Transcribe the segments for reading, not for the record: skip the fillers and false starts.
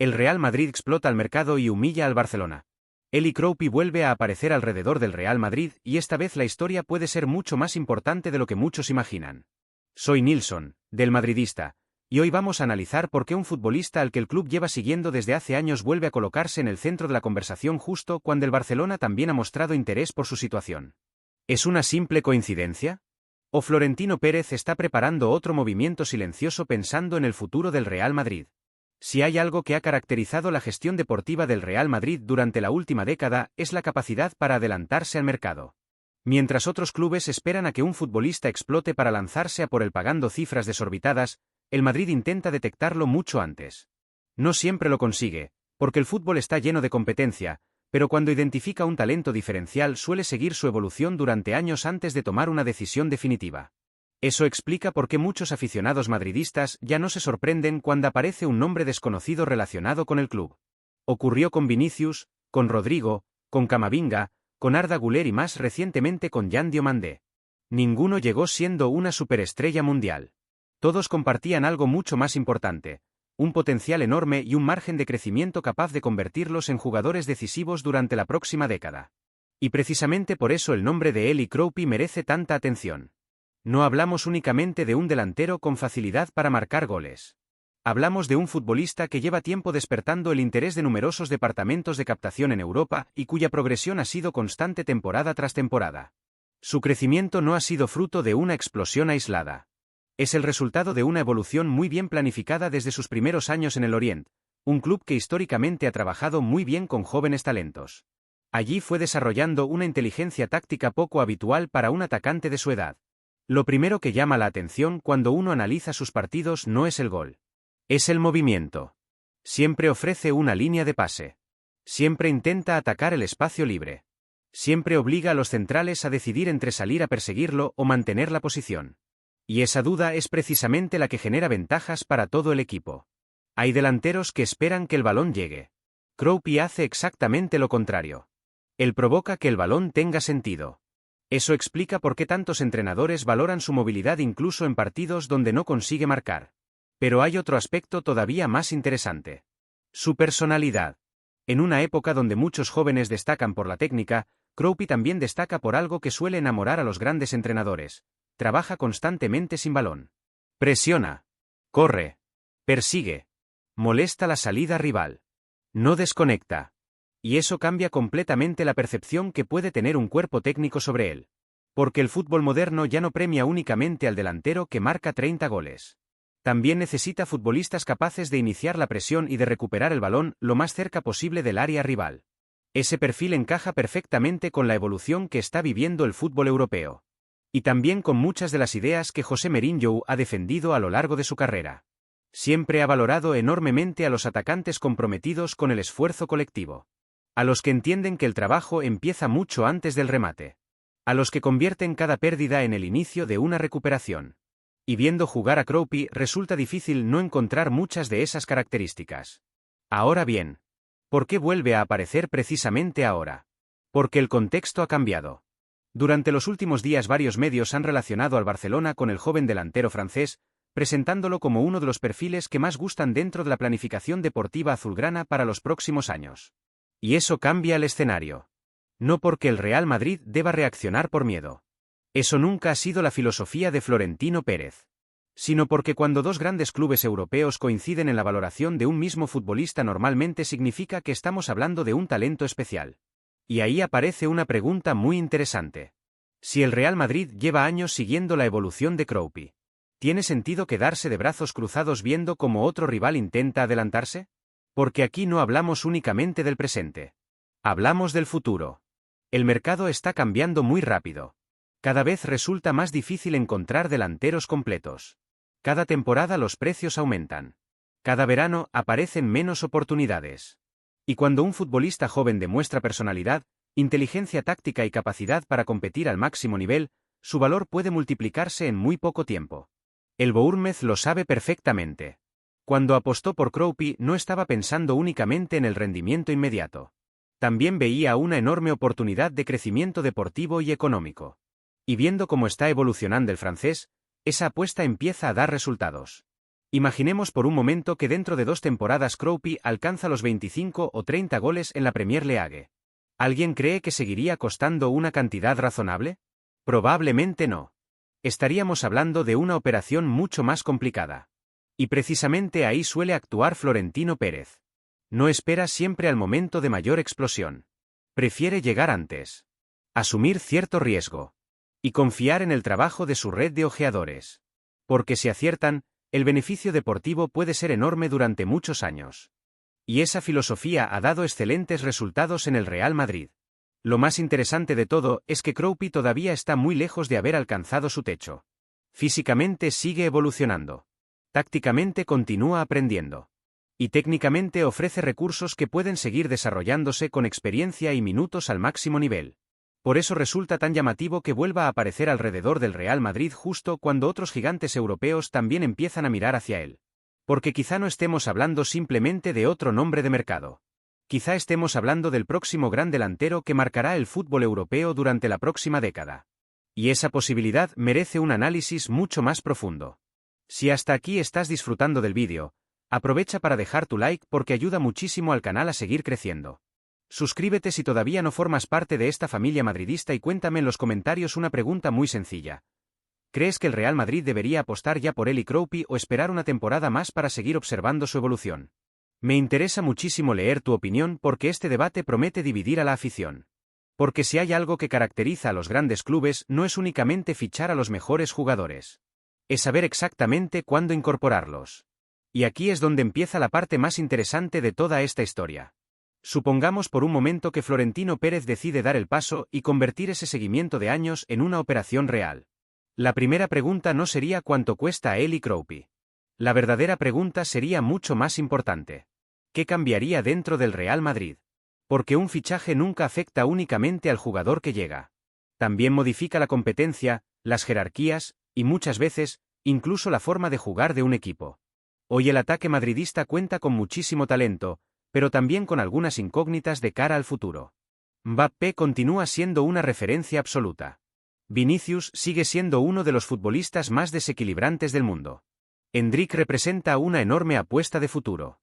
El Real Madrid explota al mercado y humilla al Barcelona. Eli Kroupy vuelve a aparecer alrededor del Real Madrid y esta vez la historia puede ser mucho más importante de lo que muchos imaginan. Soy Nilsson, del Madridista, y hoy vamos a analizar por qué un futbolista al que el club lleva siguiendo desde hace años vuelve a colocarse en el centro de la conversación justo cuando el Barcelona también ha mostrado interés por su situación. ¿Es una simple coincidencia? ¿O Florentino Pérez está preparando otro movimiento silencioso pensando en el futuro del Real Madrid? Si hay algo que ha caracterizado la gestión deportiva del Real Madrid durante la última década, es la capacidad para adelantarse al mercado. Mientras otros clubes esperan a que un futbolista explote para lanzarse a por él pagando cifras desorbitadas, el Madrid intenta detectarlo mucho antes. No siempre lo consigue, porque el fútbol está lleno de competencia, pero cuando identifica un talento diferencial suele seguir su evolución durante años antes de tomar una decisión definitiva. Eso explica por qué muchos aficionados madridistas ya no se sorprenden cuando aparece un nombre desconocido relacionado con el club. Ocurrió con Vinicius, con Rodrigo, con Camavinga, con Arda Güler y más recientemente con Yan Diomandé. Ninguno llegó siendo una superestrella mundial. Todos compartían algo mucho más importante, un potencial enorme y un margen de crecimiento capaz de convertirlos en jugadores decisivos durante la próxima década. Y precisamente por eso el nombre de Eli Kroupy merece tanta atención. No hablamos únicamente de un delantero con facilidad para marcar goles. Hablamos de un futbolista que lleva tiempo despertando el interés de numerosos departamentos de captación en Europa y cuya progresión ha sido constante temporada tras temporada. Su crecimiento no ha sido fruto de una explosión aislada. Es el resultado de una evolución muy bien planificada desde sus primeros años en el Orient, un club que históricamente ha trabajado muy bien con jóvenes talentos. Allí fue desarrollando una inteligencia táctica poco habitual para un atacante de su edad. Lo primero que llama la atención cuando uno analiza sus partidos no es el gol. Es el movimiento. Siempre ofrece una línea de pase. Siempre intenta atacar el espacio libre. Siempre obliga a los centrales a decidir entre salir a perseguirlo o mantener la posición. Y esa duda es precisamente la que genera ventajas para todo el equipo. Hay delanteros que esperan que el balón llegue. Kroupy hace exactamente lo contrario. Él provoca que el balón tenga sentido. Eso explica por qué tantos entrenadores valoran su movilidad incluso en partidos donde no consigue marcar. Pero hay otro aspecto todavía más interesante. Su personalidad. En una época donde muchos jóvenes destacan por la técnica, Kroupy también destaca por algo que suele enamorar a los grandes entrenadores. Trabaja constantemente sin balón. Presiona. Corre. Persigue. Molesta la salida rival. No desconecta. Y eso cambia completamente la percepción que puede tener un cuerpo técnico sobre él. Porque el fútbol moderno ya no premia únicamente al delantero que marca 30 goles. También necesita futbolistas capaces de iniciar la presión y de recuperar el balón lo más cerca posible del área rival. Ese perfil encaja perfectamente con la evolución que está viviendo el fútbol europeo. Y también con muchas de las ideas que José Mourinho ha defendido a lo largo de su carrera. Siempre ha valorado enormemente a los atacantes comprometidos con el esfuerzo colectivo. A los que entienden que el trabajo empieza mucho antes del remate. A los que convierten cada pérdida en el inicio de una recuperación. Y viendo jugar a Kroupy resulta difícil no encontrar muchas de esas características. Ahora bien, ¿por qué vuelve a aparecer precisamente ahora? Porque el contexto ha cambiado. Durante los últimos días varios medios han relacionado al Barcelona con el joven delantero francés, presentándolo como uno de los perfiles que más gustan dentro de la planificación deportiva azulgrana para los próximos años. Y eso cambia el escenario. No porque el Real Madrid deba reaccionar por miedo. Eso nunca ha sido la filosofía de Florentino Pérez. Sino porque cuando dos grandes clubes europeos coinciden en la valoración de un mismo futbolista normalmente significa que estamos hablando de un talento especial. Y ahí aparece una pregunta muy interesante. Si el Real Madrid lleva años siguiendo la evolución de Kroupy, ¿tiene sentido quedarse de brazos cruzados viendo cómo otro rival intenta adelantarse? Porque aquí no hablamos únicamente del presente. Hablamos del futuro. El mercado está cambiando muy rápido. Cada vez resulta más difícil encontrar delanteros completos. Cada temporada los precios aumentan. Cada verano aparecen menos oportunidades. Y cuando un futbolista joven demuestra personalidad, inteligencia táctica y capacidad para competir al máximo nivel, su valor puede multiplicarse en muy poco tiempo. El Bournemouth lo sabe perfectamente. Cuando apostó por Kroupy no estaba pensando únicamente en el rendimiento inmediato. También veía una enorme oportunidad de crecimiento deportivo y económico. Y viendo cómo está evolucionando el francés, esa apuesta empieza a dar resultados. Imaginemos por un momento que dentro de 2 temporadas Kroenke alcanza los 25 o 30 goles en la Premier League. ¿Alguien cree que seguiría costando una cantidad razonable? Probablemente no. Estaríamos hablando de una operación mucho más complicada. Y precisamente ahí suele actuar Florentino Pérez. No espera siempre al momento de mayor explosión. Prefiere llegar antes. Asumir cierto riesgo. Y confiar en el trabajo de su red de ojeadores. Porque si aciertan, el beneficio deportivo puede ser enorme durante muchos años. Y esa filosofía ha dado excelentes resultados en el Real Madrid. Lo más interesante de todo es que Kroenke todavía está muy lejos de haber alcanzado su techo. Físicamente sigue evolucionando. Tácticamente continúa aprendiendo. Y técnicamente ofrece recursos que pueden seguir desarrollándose con experiencia y minutos al máximo nivel. Por eso resulta tan llamativo que vuelva a aparecer alrededor del Real Madrid justo cuando otros gigantes europeos también empiezan a mirar hacia él. Porque quizá no estemos hablando simplemente de otro nombre de mercado. Quizá estemos hablando del próximo gran delantero que marcará el fútbol europeo durante la próxima década. Y esa posibilidad merece un análisis mucho más profundo. Si hasta aquí estás disfrutando del vídeo, aprovecha para dejar tu like porque ayuda muchísimo al canal a seguir creciendo. Suscríbete si todavía no formas parte de esta familia madridista y cuéntame en los comentarios una pregunta muy sencilla. ¿Crees que el Real Madrid debería apostar ya por Eli Kroenke o esperar una temporada más para seguir observando su evolución? Me interesa muchísimo leer tu opinión porque este debate promete dividir a la afición. Porque si hay algo que caracteriza a los grandes clubes no es únicamente fichar a los mejores jugadores. Es saber exactamente cuándo incorporarlos. Y aquí es donde empieza la parte más interesante de toda esta historia. Supongamos por un momento que Florentino Pérez decide dar el paso y convertir ese seguimiento de años en una operación real. La primera pregunta no sería cuánto cuesta a Eli Kroenke. La verdadera pregunta sería mucho más importante. ¿Qué cambiaría dentro del Real Madrid? Porque un fichaje nunca afecta únicamente al jugador que llega. También modifica la competencia, las jerarquías, y muchas veces, incluso la forma de jugar de un equipo. Hoy el ataque madridista cuenta con muchísimo talento, pero también con algunas incógnitas de cara al futuro. Mbappé continúa siendo una referencia absoluta. Vinicius sigue siendo uno de los futbolistas más desequilibrantes del mundo. Endrick representa una enorme apuesta de futuro.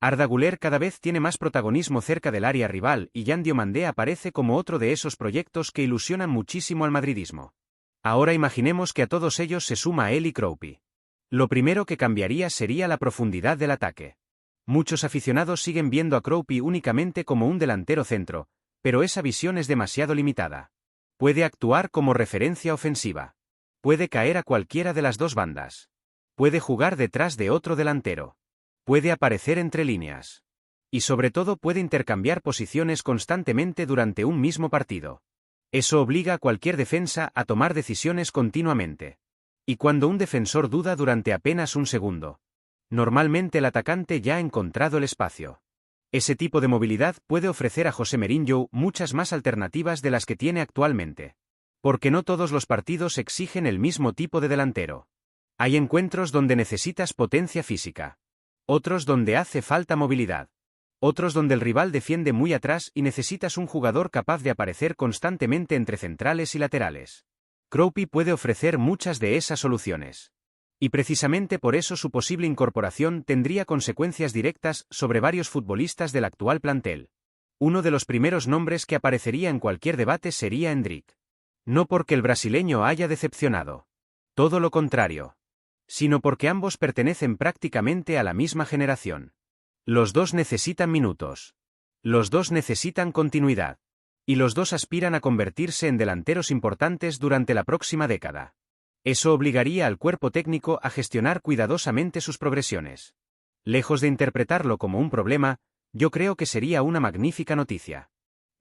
Arda Güler cada vez tiene más protagonismo cerca del área rival y Yan Diomandé aparece como otro de esos proyectos que ilusionan muchísimo al madridismo. Ahora imaginemos que a todos ellos se suma Eli Kroenke. Lo primero que cambiaría sería la profundidad del ataque. Muchos aficionados siguen viendo a Kroenke únicamente como un delantero centro, pero esa visión es demasiado limitada. Puede actuar como referencia ofensiva. Puede caer a cualquiera de las dos bandas. Puede jugar detrás de otro delantero. Puede aparecer entre líneas. Y sobre todo puede intercambiar posiciones constantemente durante un mismo partido. Eso obliga a cualquier defensa a tomar decisiones continuamente. Y cuando un defensor duda durante apenas un segundo, normalmente el atacante ya ha encontrado el espacio. Ese tipo de movilidad puede ofrecer a José Mourinho muchas más alternativas de las que tiene actualmente. Porque no todos los partidos exigen el mismo tipo de delantero. Hay encuentros donde necesitas potencia física. Otros donde hace falta movilidad. Otros donde el rival defiende muy atrás y necesitas un jugador capaz de aparecer constantemente entre centrales y laterales. Kroenke puede ofrecer muchas de esas soluciones. Y precisamente por eso su posible incorporación tendría consecuencias directas sobre varios futbolistas del actual plantel. Uno de los primeros nombres que aparecería en cualquier debate sería Endrick. No porque el brasileño haya decepcionado. Todo lo contrario. Sino porque ambos pertenecen prácticamente a la misma generación. Los dos necesitan minutos. Los dos necesitan continuidad. Y los dos aspiran a convertirse en delanteros importantes durante la próxima década. Eso obligaría al cuerpo técnico a gestionar cuidadosamente sus progresiones. Lejos de interpretarlo como un problema, yo creo que sería una magnífica noticia.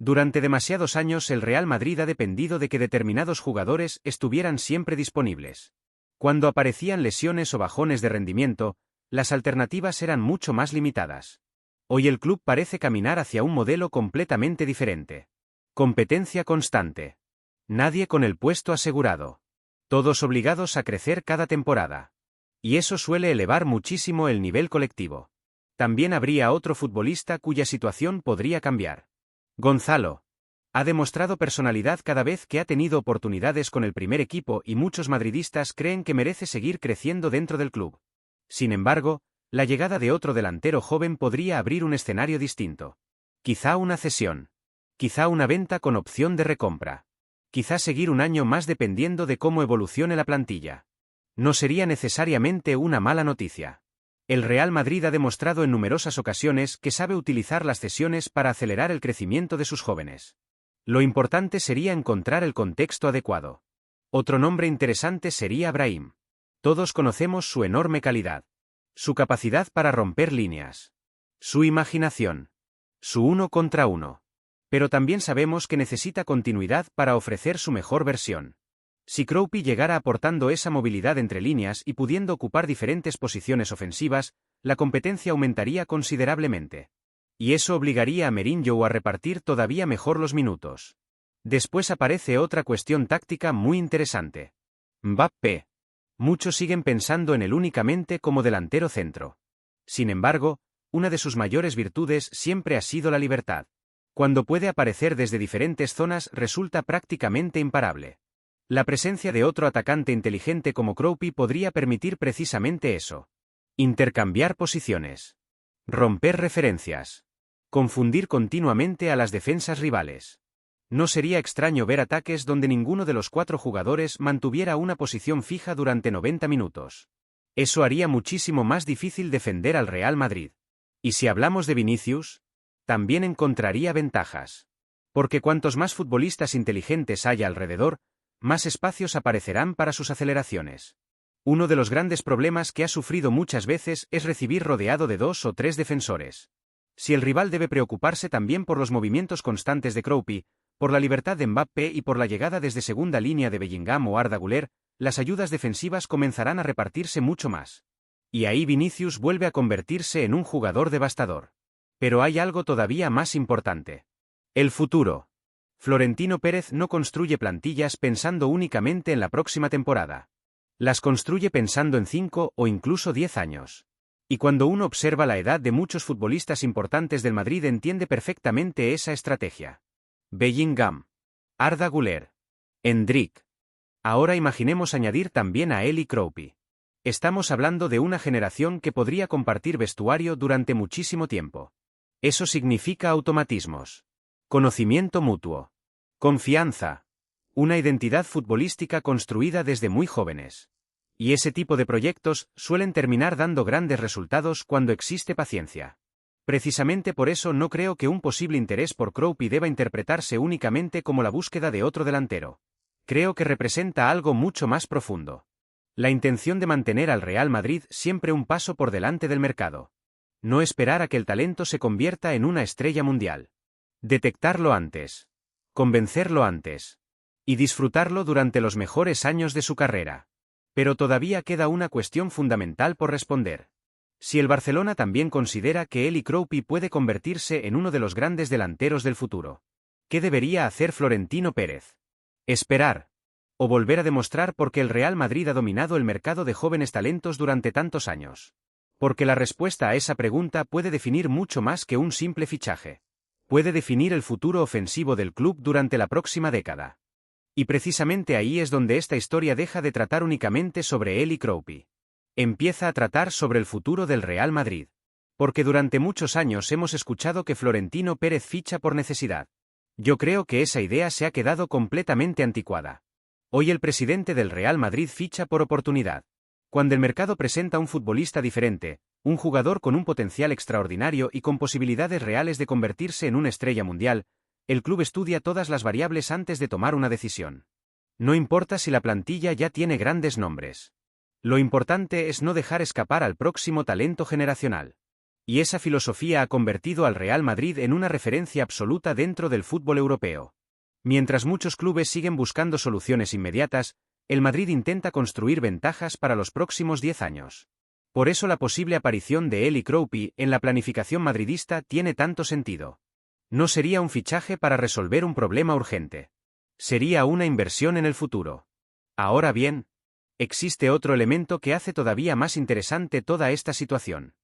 Durante demasiados años el Real Madrid ha dependido de que determinados jugadores estuvieran siempre disponibles. Cuando aparecían lesiones o bajones de rendimiento, las alternativas eran mucho más limitadas. Hoy el club parece caminar hacia un modelo completamente diferente. Competencia constante. Nadie con el puesto asegurado. Todos obligados a crecer cada temporada. Y eso suele elevar muchísimo el nivel colectivo. También habría otro futbolista cuya situación podría cambiar. Gonzalo. Ha demostrado personalidad cada vez que ha tenido oportunidades con el primer equipo y muchos madridistas creen que merece seguir creciendo dentro del club. Sin embargo, la llegada de otro delantero joven podría abrir un escenario distinto. Quizá una cesión. Quizá una venta con opción de recompra. Quizá seguir un año más dependiendo de cómo evolucione la plantilla. No sería necesariamente una mala noticia. El Real Madrid ha demostrado en numerosas ocasiones que sabe utilizar las cesiones para acelerar el crecimiento de sus jóvenes. Lo importante sería encontrar el contexto adecuado. Otro nombre interesante sería Brahim. Todos conocemos su enorme calidad. Su capacidad para romper líneas. Su imaginación. Su 1 contra 1. Pero también sabemos que necesita continuidad para ofrecer su mejor versión. Si Kroupy llegara aportando esa movilidad entre líneas y pudiendo ocupar diferentes posiciones ofensivas, la competencia aumentaría considerablemente. Y eso obligaría a Mourinho a repartir todavía mejor los minutos. Después aparece otra cuestión táctica muy interesante. Mbappé. Muchos siguen pensando en él únicamente como delantero centro. Sin embargo, una de sus mayores virtudes siempre ha sido la libertad. Cuando puede aparecer desde diferentes zonas resulta prácticamente imparable. La presencia de otro atacante inteligente como Kroupy podría permitir precisamente eso. Intercambiar posiciones. Romper referencias. Confundir continuamente a las defensas rivales. No sería extraño ver ataques donde ninguno de los 4 jugadores mantuviera una posición fija durante 90 minutos. Eso haría muchísimo más difícil defender al Real Madrid. Y si hablamos de Vinicius, también encontraría ventajas. Porque cuantos más futbolistas inteligentes haya alrededor, más espacios aparecerán para sus aceleraciones. Uno de los grandes problemas que ha sufrido muchas veces es recibir rodeado de 2 o 3 defensores. Si el rival debe preocuparse también por los movimientos constantes de Kroupy, por la libertad de Mbappé y por la llegada desde segunda línea de Bellingham o Arda Güler, las ayudas defensivas comenzarán a repartirse mucho más. Y ahí Vinicius vuelve a convertirse en un jugador devastador. Pero hay algo todavía más importante. El futuro. Florentino Pérez no construye plantillas pensando únicamente en la próxima temporada. Las construye pensando en 5 o incluso 10 años. Y cuando uno observa la edad de muchos futbolistas importantes del Madrid entiende perfectamente esa estrategia. Bellingham. Arda Güler. Endrick. Ahora imaginemos añadir también a Eli Kroupy. Estamos hablando de una generación que podría compartir vestuario durante muchísimo tiempo. Eso significa automatismos. Conocimiento mutuo. Confianza. Una identidad futbolística construida desde muy jóvenes. Y ese tipo de proyectos suelen terminar dando grandes resultados cuando existe paciencia. Precisamente por eso no creo que un posible interés por Kroupy deba interpretarse únicamente como la búsqueda de otro delantero. Creo que representa algo mucho más profundo. La intención de mantener al Real Madrid siempre un paso por delante del mercado. No esperar a que el talento se convierta en una estrella mundial. Detectarlo antes. Convencerlo antes. Y disfrutarlo durante los mejores años de su carrera. Pero todavía queda una cuestión fundamental por responder. Si el Barcelona también considera que Eli Kroupy puede convertirse en uno de los grandes delanteros del futuro, ¿qué debería hacer Florentino Pérez? ¿Esperar? ¿O volver a demostrar por qué el Real Madrid ha dominado el mercado de jóvenes talentos durante tantos años? Porque la respuesta a esa pregunta puede definir mucho más que un simple fichaje. Puede definir el futuro ofensivo del club durante la próxima década. Y precisamente ahí es donde esta historia deja de tratar únicamente sobre Eli Kroupy. Empieza a tratar sobre el futuro del Real Madrid. Porque durante muchos años hemos escuchado que Florentino Pérez ficha por necesidad. Yo creo que esa idea se ha quedado completamente anticuada. Hoy el presidente del Real Madrid ficha por oportunidad. Cuando el mercado presenta un futbolista diferente, un jugador con un potencial extraordinario y con posibilidades reales de convertirse en una estrella mundial, el club estudia todas las variables antes de tomar una decisión. No importa si la plantilla ya tiene grandes nombres. Lo importante es no dejar escapar al próximo talento generacional. Y esa filosofía ha convertido al Real Madrid en una referencia absoluta dentro del fútbol europeo. Mientras muchos clubes siguen buscando soluciones inmediatas, el Madrid intenta construir ventajas para los próximos 10 años. Por eso la posible aparición de Eli Kroupy en la planificación madridista tiene tanto sentido. No sería un fichaje para resolver un problema urgente. Sería una inversión en el futuro. Ahora bien, existe otro elemento que hace todavía más interesante toda esta situación.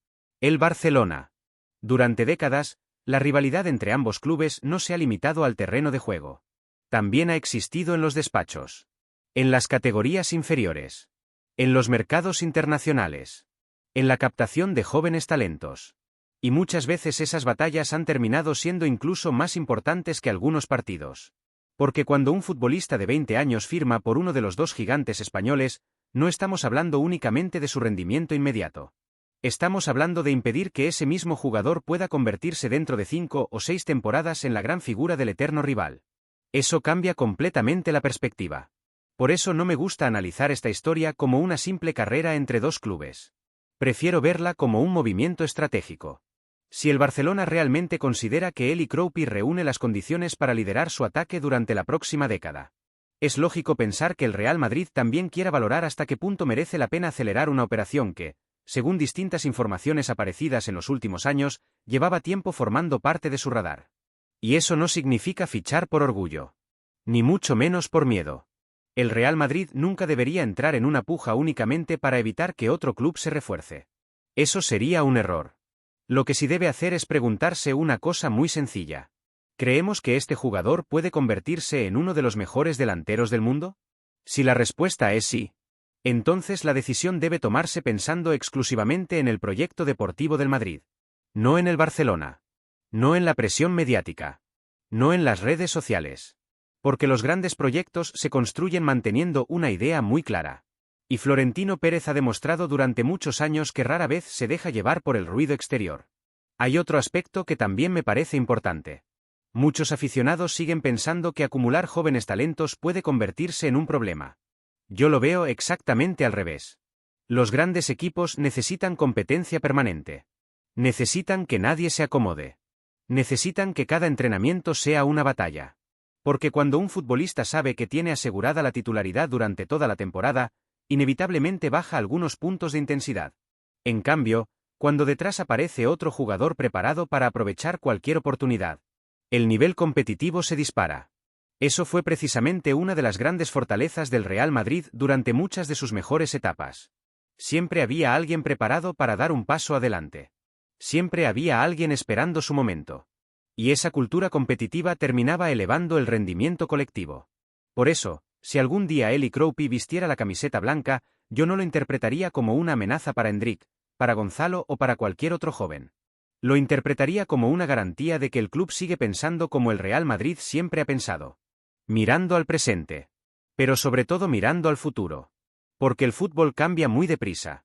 El Barcelona. Durante décadas, la rivalidad entre ambos clubes no se ha limitado al terreno de juego. También ha existido en los despachos. En las categorías inferiores. En los mercados internacionales. en la captación de jóvenes talentos. Y muchas veces esas batallas han terminado siendo incluso más importantes que algunos partidos. Porque cuando un futbolista de 20 años firma por uno de los dos gigantes españoles, no estamos hablando únicamente de su rendimiento inmediato. Estamos hablando de impedir que ese mismo jugador pueda convertirse dentro de 5 o 6 temporadas en la gran figura del eterno rival. Eso cambia completamente la perspectiva. Por eso no me gusta analizar esta historia como una simple carrera entre dos clubes. Prefiero verla como un movimiento estratégico. Si el Barcelona realmente considera que Eli Kroupy reúne las condiciones para liderar su ataque durante la próxima década, es lógico pensar que el Real Madrid también quiera valorar hasta qué punto merece la pena acelerar una operación que, según distintas informaciones aparecidas en los últimos años, llevaba tiempo formando parte de su radar. Y eso no significa fichar por orgullo. Ni mucho menos por miedo. El Real Madrid nunca debería entrar en una puja únicamente para evitar que otro club se refuerce. Eso sería un error. Lo que sí debe hacer es preguntarse una cosa muy sencilla. ¿Creemos que este jugador puede convertirse en uno de los mejores delanteros del mundo? Si la respuesta es sí, entonces la decisión debe tomarse pensando exclusivamente en el proyecto deportivo del Madrid. No en el Barcelona. No en la presión mediática. No en las redes sociales. Porque los grandes proyectos se construyen manteniendo una idea muy clara. Y Florentino Pérez ha demostrado durante muchos años que rara vez se deja llevar por el ruido exterior. Hay otro aspecto que también me parece importante. Muchos aficionados siguen pensando que acumular jóvenes talentos puede convertirse en un problema. Yo lo veo exactamente al revés. Los grandes equipos necesitan competencia permanente. Necesitan que nadie se acomode. Necesitan que cada entrenamiento sea una batalla. Porque cuando un futbolista sabe que tiene asegurada la titularidad durante toda la temporada, inevitablemente baja algunos puntos de intensidad. En cambio, cuando detrás aparece otro jugador preparado para aprovechar cualquier oportunidad, el nivel competitivo se dispara. Eso fue precisamente una de las grandes fortalezas del Real Madrid durante muchas de sus mejores etapas. Siempre había alguien preparado para dar un paso adelante. Siempre había alguien esperando su momento. Y esa cultura competitiva terminaba elevando el rendimiento colectivo. Por eso, si algún día Eli Kroupy vistiera la camiseta blanca, yo no lo interpretaría como una amenaza para Endrick, para Gonzalo o para cualquier otro joven. Lo interpretaría como una garantía de que el club sigue pensando como el Real Madrid siempre ha pensado. Mirando al presente. Pero sobre todo mirando al futuro. Porque el fútbol cambia muy deprisa.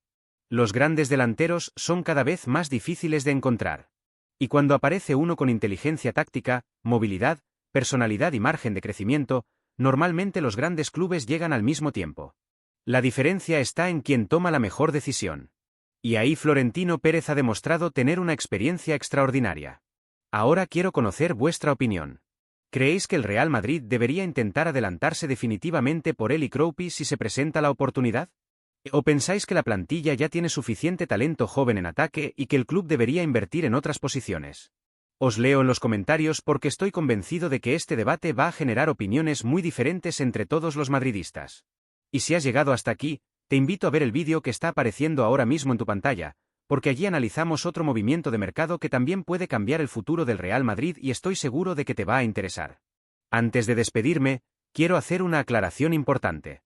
Los grandes delanteros son cada vez más difíciles de encontrar. Y cuando aparece uno con inteligencia táctica, movilidad, personalidad y margen de crecimiento, normalmente los grandes clubes llegan al mismo tiempo. La diferencia está en quién toma la mejor decisión. Y ahí Florentino Pérez ha demostrado tener una experiencia extraordinaria. Ahora quiero conocer vuestra opinión. ¿Creéis que el Real Madrid debería intentar adelantarse definitivamente por Eli Kroupy si se presenta la oportunidad? ¿O pensáis que la plantilla ya tiene suficiente talento joven en ataque y que el club debería invertir en otras posiciones? Os leo en los comentarios porque estoy convencido de que este debate va a generar opiniones muy diferentes entre todos los madridistas. Y si has llegado hasta aquí, te invito a ver el vídeo que está apareciendo ahora mismo en tu pantalla, porque allí analizamos otro movimiento de mercado que también puede cambiar el futuro del Real Madrid y estoy seguro de que te va a interesar. Antes de despedirme, quiero hacer una aclaración importante.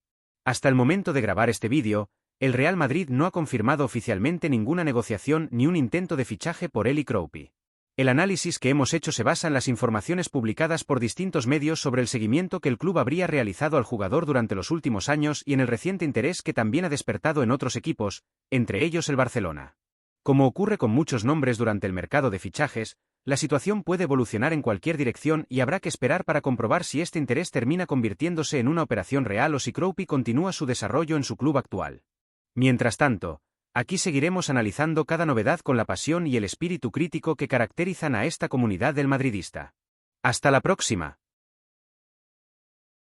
Hasta el momento de grabar este vídeo, el Real Madrid no ha confirmado oficialmente ninguna negociación ni un intento de fichaje por Eli Kroupy. El análisis que hemos hecho se basa en las informaciones publicadas por distintos medios sobre el seguimiento que el club habría realizado al jugador durante los últimos años y en el reciente interés que también ha despertado en otros equipos, entre ellos el Barcelona. Como ocurre con muchos nombres durante el mercado de fichajes, la situación puede evolucionar en cualquier dirección y habrá que esperar para comprobar si este interés termina convirtiéndose en una operación real o si Kroupy continúa su desarrollo en su club actual. Mientras tanto, aquí seguiremos analizando cada novedad con la pasión y el espíritu crítico que caracterizan a esta comunidad del madridista. ¡Hasta la próxima!